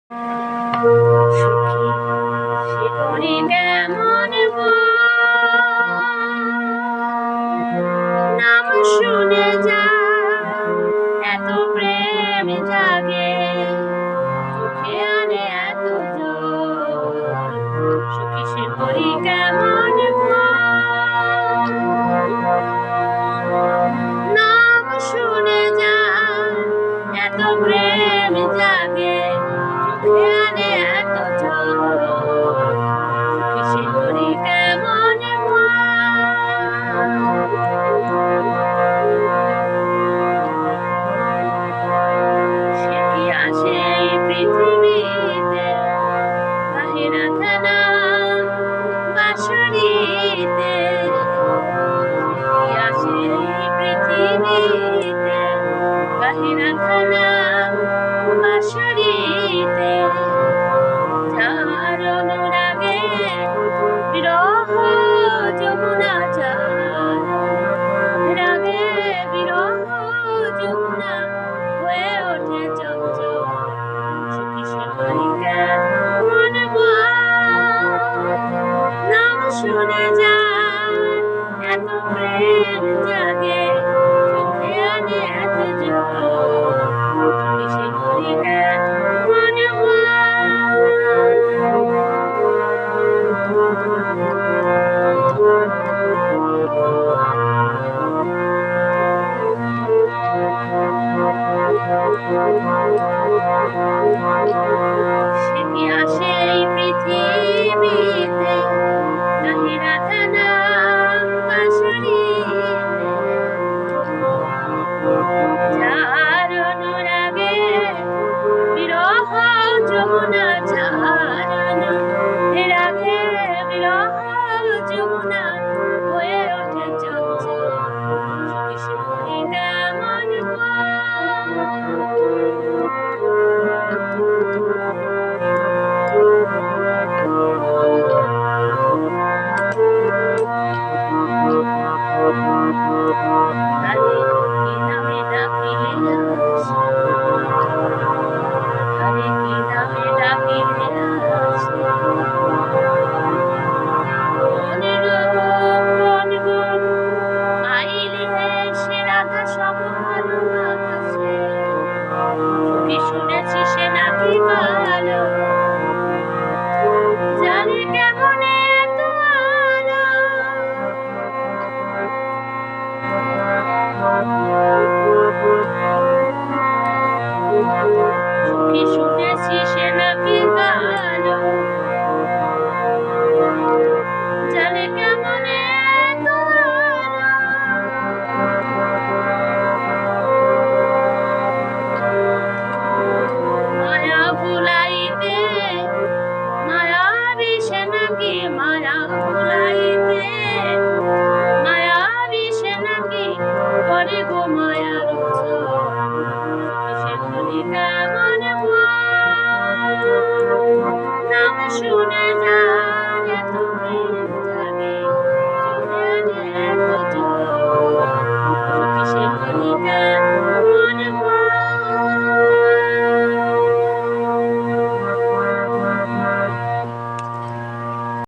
সুখী সে করি কেমন নাম শুনে যা এত প্রেম জাগে চোখে আনে এত জোর সুখী সে করি কেমন নাম শুনে যা এত প্রেম জাগে চোখে আনে এত জোর সুখী সে করি কেমন সে কি আসে এই পৃথিবীতে বাহিরা থানা বাঁশরীতে আসে এই পৃথিবীতে বাহিরা থানা বাঁশরীতে যার অনুরাগে বিরহ যমুনা যার রাগে বিরহ যমুনা হয়ে ওঠে চঞ্চল সুখী সে করি কেমন নাম শুনে যার এত প্রেম জাগে চোখে আনে এত জোর সুখী সে করি কেমন সে কি আসে এই পৃথিবীতে বাহিরা থানা বাঁশরীতে যার অনুরাগে বিরহ যমুনা যার অনুরাগে বিরহ যমুনা হয়ে ওঠে চঞ্চল সুখী সে করি কেমন শুনেছি সে নাকি ভালো জানে কেমন এত আলো সুখী শুনেছি সে নাকি ভালো জানে কেমন এত আলো মায়া ভুলাইতে মায়া বিষে নাকি মায়া ভুলাইতে মায়া বিষে নাকি করে গো মায়া